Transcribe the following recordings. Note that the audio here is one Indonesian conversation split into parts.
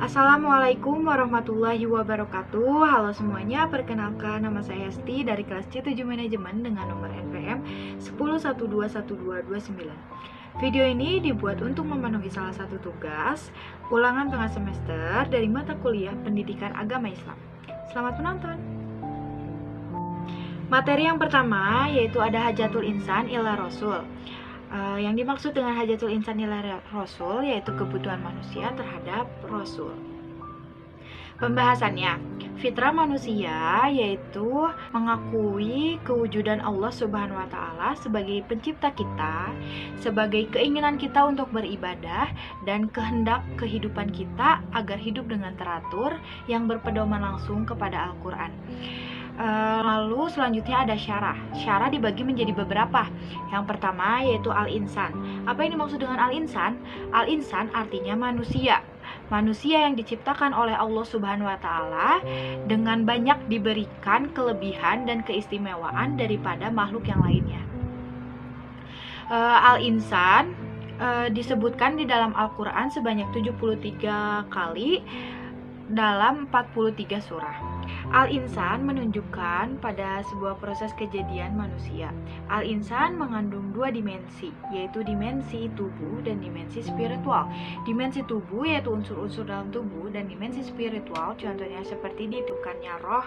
Assalamualaikum warahmatullahi wabarakatuh. Halo semuanya, perkenalkan nama saya Hesti dari kelas C7 Manajemen dengan nomor NPM 10121229. Video ini dibuat untuk memenuhi salah satu tugas ulangan tengah semester dari mata kuliah Pendidikan Agama Islam. Selamat menonton. Materi yang pertama yaitu ada Hajatul Insan ila Rasul. Yang dimaksud dengan Hajatul Insan ila Rasul yaitu kebutuhan manusia terhadap Rasul. Pembahasannya, fitrah manusia yaitu mengakui kewujudan Allah Subhanahu wa Ta'ala sebagai pencipta kita, sebagai keinginan kita untuk beribadah, dan kehendak kehidupan kita agar hidup dengan teratur yang berpedoman langsung kepada Al-Quran. Lalu selanjutnya ada syarah. Syarah dibagi menjadi beberapa. Yang pertama yaitu al-insan. Apa yang dimaksud dengan al-insan? Al-insan artinya manusia. Manusia yang diciptakan oleh Allah Subhanahu wa Ta'ala dengan banyak diberikan kelebihan dan keistimewaan daripada makhluk yang lainnya. Al-insan disebutkan di dalam Al-Quran sebanyak 73 kali dalam 43 surah. Al-insan menunjukkan pada sebuah proses kejadian manusia. Al-insan mengandung dua dimensi, yaitu dimensi tubuh dan dimensi spiritual. Dimensi tubuh yaitu unsur-unsur dalam tubuh, dan dimensi spiritual contohnya seperti ditiupkannya roh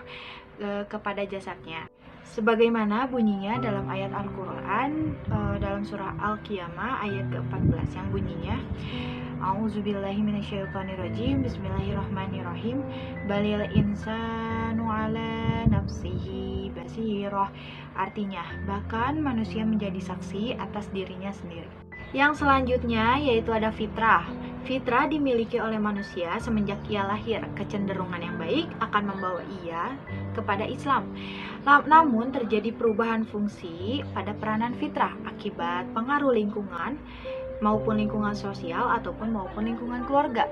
kepada jasadnya. Sebagaimana bunyinya dalam ayat Al-Quran dalam surah Al-Qiyamah ayat ke-14 yang bunyinya A'udzubillahi minasyaitonirrajim. Bismillahirrahmanirrahim. Balil insanu ala nafsihi basirah. Artinya, bahkan manusia menjadi saksi atas dirinya sendiri. Yang selanjutnya yaitu ada fitrah. Fitrah dimiliki oleh manusia semenjak ia lahir. Kecenderungan yang baik akan membawa ia kepada Islam. Namun terjadi perubahan fungsi pada peranan fitrah akibat pengaruh lingkungan maupun lingkungan sosial maupun lingkungan keluarga,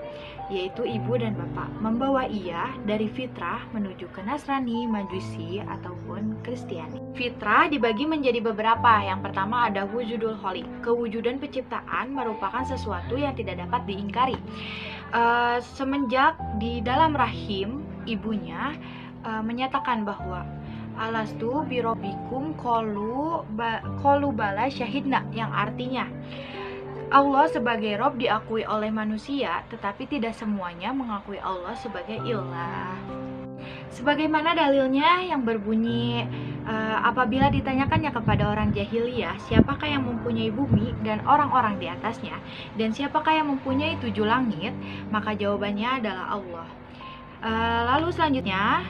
yaitu ibu dan bapak, membawa ia dari fitrah menuju ke Nasrani, Majusi ataupun Kristiani. Fitrah dibagi menjadi beberapa. Yang pertama ada wujudul khaliq. Kewujudan penciptaan merupakan sesuatu yang tidak dapat diingkari. Semenjak di dalam rahim ibunya menyatakan bahwa alastu birobbikum qalu bala syahidna, yang artinya Allah sebagai Rob diakui oleh manusia, tetapi tidak semuanya mengakui Allah sebagai ilah. Sebagaimana dalilnya yang berbunyi, apabila ditanyakannya kepada orang jahiliyah, siapakah yang mempunyai bumi dan orang-orang di atasnya, dan siapakah yang mempunyai 7 langit, maka jawabannya adalah Allah. Lalu selanjutnya,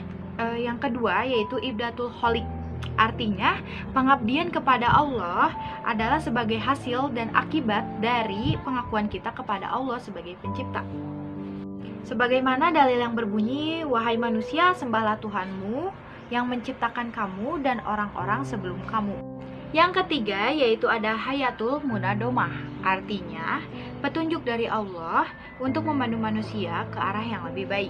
yang kedua yaitu ibdatul khaliq. Artinya, pengabdian kepada Allah adalah sebagai hasil dan akibat dari pengakuan kita kepada Allah sebagai pencipta. Sebagaimana dalil yang berbunyi, wahai manusia, sembahlah Tuhanmu yang menciptakan kamu dan orang-orang sebelum kamu. Yang ketiga yaitu ada hayatul munadomah. Artinya, petunjuk dari Allah untuk memandu manusia ke arah yang lebih baik.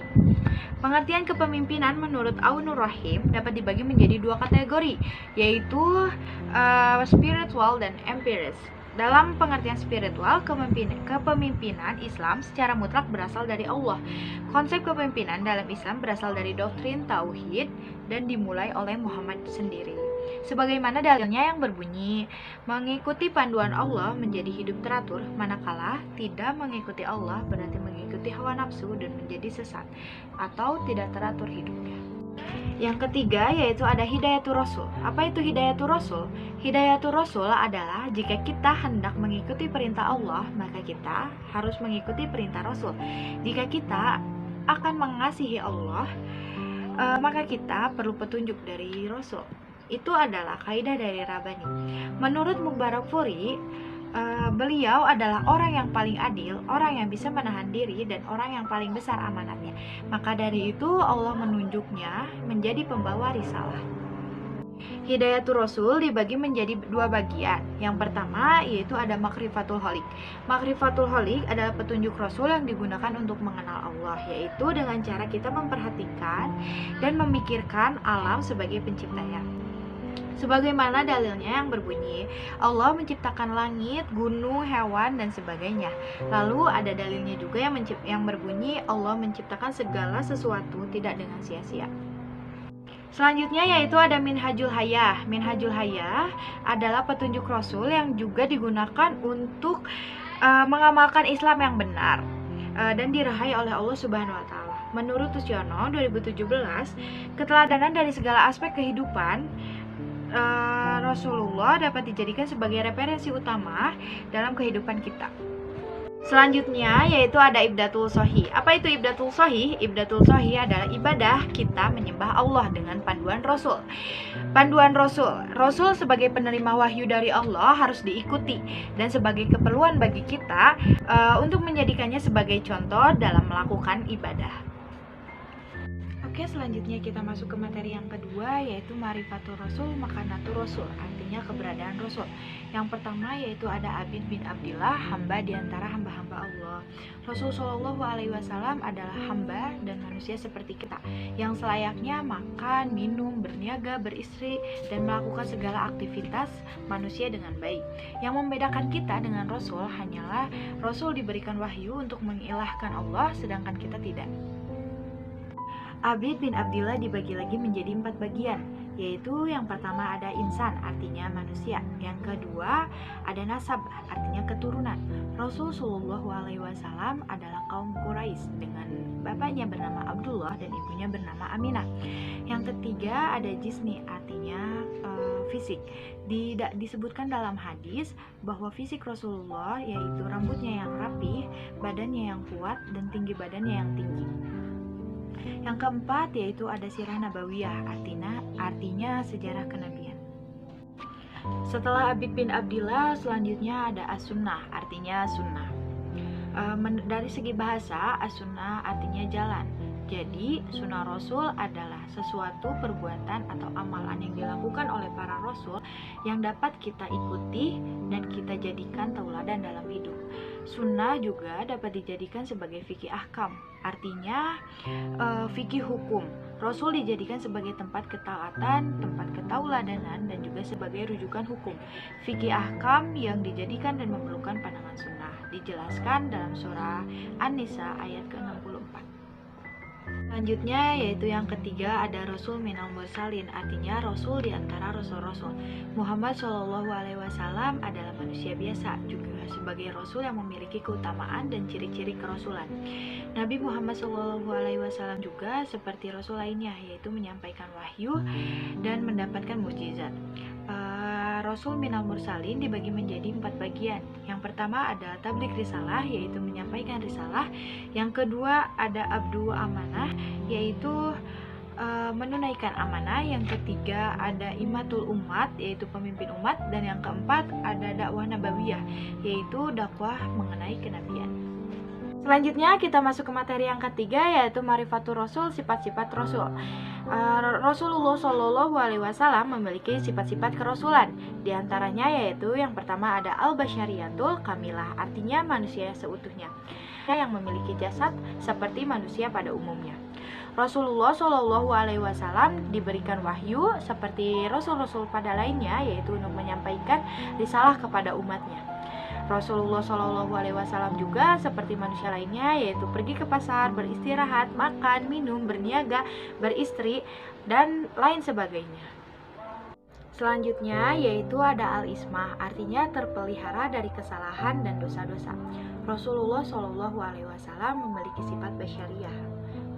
Pengertian kepemimpinan menurut Aunur Rahim dapat dibagi menjadi 2 kategori, yaitu spiritual dan empiris. Dalam pengertian spiritual, kepemimpinan Islam secara mutlak berasal dari Allah. Konsep kepemimpinan dalam Islam berasal dari doktrin tauhid dan dimulai oleh Muhammad sendiri. Sebagaimana dalilnya yang berbunyi, mengikuti panduan Allah menjadi hidup teratur, manakala tidak mengikuti Allah berarti mengikuti hawa nafsu dan menjadi sesat atau tidak teratur hidupnya. Yang ketiga yaitu ada hidayatul rasul. Apa itu hidayatul rasul? Hidayatul rasul adalah jika kita hendak mengikuti perintah Allah, maka kita harus mengikuti perintah Rasul. Jika kita akan mengasihi Allah, maka kita perlu petunjuk dari Rasul. Itu adalah kaidah dari Rabbani. Menurut Mubarakfuri, beliau adalah orang yang paling adil, orang yang bisa menahan diri, dan orang yang paling besar amanatnya. Maka dari itu Allah menunjuknya menjadi pembawa risalah. Hidayatul Rasul dibagi menjadi 2 bagian. Yang pertama yaitu ada makrifatul khaliq. Makrifatul khaliq adalah petunjuk Rasul yang digunakan untuk mengenal Allah, yaitu dengan cara kita memperhatikan dan memikirkan alam sebagai penciptanya. Sebagaimana dalilnya yang berbunyi, Allah menciptakan langit, gunung, hewan, dan sebagainya. Lalu ada dalilnya juga yang berbunyi, Allah menciptakan segala sesuatu tidak dengan sia-sia. Selanjutnya yaitu ada Minhajul Hayah. Minhajul Hayah adalah petunjuk Rasul yang juga digunakan untuk mengamalkan Islam yang benar dan diraih oleh Allah Subhanahu wa taala. Menurut Tusyono 2017, keteladanan dari segala aspek kehidupan Rasulullah dapat dijadikan sebagai referensi utama dalam kehidupan kita. Selanjutnya yaitu ada Ibdatul Shahih. Apa itu Ibdatul Shahih? Ibdatul Shahih adalah ibadah kita menyembah Allah dengan panduan Rasul. Panduan Rasul sebagai penerima wahyu dari Allah harus diikuti dan sebagai keperluan bagi kita untuk menjadikannya sebagai contoh dalam melakukan ibadah. Oke, selanjutnya kita masuk ke materi yang kedua, yaitu Ma'rifatul Rasul, Makanatul Rasul, artinya keberadaan Rasul. Yang pertama yaitu ada Abid bin Abdillah, hamba di antara hamba-hamba Allah. Rasul Shallallahu Alaihi Wasallam adalah hamba dan manusia seperti kita, yang selayaknya makan, minum, berniaga, beristri, dan melakukan segala aktivitas manusia dengan baik. Yang membedakan kita dengan Rasul hanyalah Rasul diberikan wahyu untuk mengilahkan Allah, sedangkan kita tidak. Abid bin Abdillah dibagi lagi menjadi 4 bagian, yaitu yang pertama ada insan, artinya manusia. Yang kedua ada nasab, artinya keturunan. Rasul Shallallahu Alaihi Wasallam adalah kaum Quraisy dengan bapaknya bernama Abdullah dan ibunya bernama Aminah. Yang ketiga ada jismi, artinya fisik. Disebutkan dalam hadis bahwa fisik Rasulullah yaitu rambutnya yang rapi, badannya yang kuat, dan tinggi badannya yang tinggi. Yang keempat yaitu ada sirah nabawiyah, artinya sejarah kenabian. Setelah Abid bin Abdillah, selanjutnya ada as-sunnah, artinya sunnah. Dari segi bahasa, as-sunnah artinya jalan. Jadi, sunnah Rasul adalah sesuatu perbuatan atau amalan yang dilakukan oleh para Rasul yang dapat kita ikuti dan kita jadikan tauladan dalam hidup. Sunnah juga dapat dijadikan sebagai fikih ahkam, artinya fikih hukum. Rasul dijadikan sebagai tempat ketaatan, tempat ketauladanan, dan juga sebagai rujukan hukum. Fikih ahkam yang dijadikan dan memerlukan pandangan sunnah dijelaskan dalam surah An-Nisa ayat ke-64. Selanjutnya yaitu yang ketiga ada Rasul minal mursalin, artinya Rasul di antara Rasul-Rasul. Muhammad Shallallahu Alaihi Wasallam adalah manusia biasa, juga sebagai Rasul yang memiliki keutamaan dan ciri-ciri kerasulan. Nabi Muhammad Shallallahu Alaihi Wasallam juga seperti Rasul lainnya, yaitu menyampaikan wahyu dan mendapatkan mukjizat. Rasul minal mursalin dibagi menjadi 4 bagian. Yang pertama ada tabligh risalah, yaitu menyampaikan risalah. Yang kedua ada abdu amanah, yaitu menunaikan amanah. Yang ketiga ada imatul umat, yaitu pemimpin umat. Dan yang keempat ada dakwah nabawiyah, yaitu dakwah mengenai kenabian. Selanjutnya kita masuk ke materi yang ketiga, yaitu Ma'rifatul Rasul, sifat-sifat Rasul. Rasulullah Shallallahu Alaihi Wasallam memiliki sifat-sifat kerasulan. Di antaranya yaitu yang pertama ada al-basyariyatul kamilah, artinya manusia seutuhnya, yang memiliki jasad seperti manusia pada umumnya. Rasulullah Shallallahu Alaihi Wasallam diberikan wahyu seperti rasul-rasul pada lainnya, yaitu untuk menyampaikan risalah kepada umatnya. Rasulullah Shallallahu Alaihi Wasallam juga seperti manusia lainnya, yaitu pergi ke pasar, beristirahat, makan, minum, berniaga, beristri, dan lain sebagainya. Selanjutnya yaitu ada al-ismah, artinya terpelihara dari kesalahan dan dosa-dosa. Rasulullah Shallallahu Alaihi Wasallam memiliki sifat basyariyah,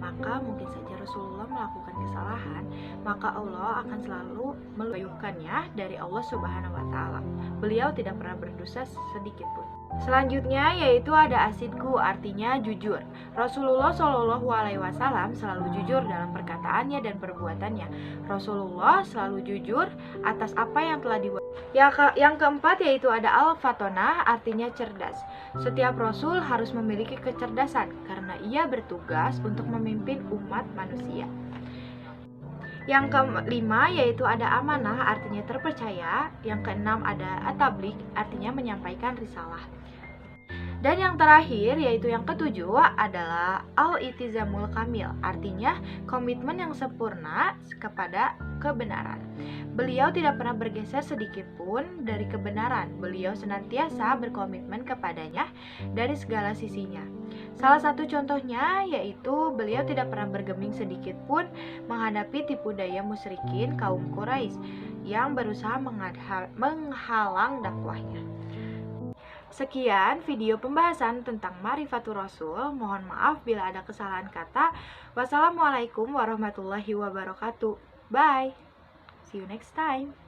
maka mungkin saja Rasulullah melakukan kesalahan, maka Allah akan selalu melayuhkannya dari Allah Subhanahu wa taala. Beliau tidak pernah berdosa sedikit pun. Selanjutnya yaitu ada asidku, artinya jujur. Rasulullah Shallallahu Alaihi Wasallam selalu jujur dalam perkataannya dan perbuatannya. Rasulullah selalu jujur atas apa yang telah dibuat. Yang keempat yaitu ada al-fatonah, artinya cerdas. Setiap Rasul harus memiliki kecerdasan karena ia bertugas untuk memimpin umat manusia. Yang kelima yaitu ada amanah, artinya terpercaya. Yang keenam ada at-tabligh, artinya menyampaikan risalah. Dan yang terakhir, yaitu yang ketujuh, adalah al-itizamul kamil, artinya komitmen yang sempurna kepada kebenaran. Beliau tidak pernah bergeser sedikit pun dari kebenaran. Beliau senantiasa berkomitmen kepadanya dari segala sisinya. Salah satu contohnya yaitu beliau tidak pernah bergeming sedikit pun menghadapi tipu daya musyrikin kaum Quraisy yang berusaha menghalang dakwahnya. Sekian video pembahasan tentang Ma'rifatur Rasul. Mohon maaf bila ada kesalahan kata. Wassalamualaikum warahmatullahi wabarakatuh. Bye. See you next time.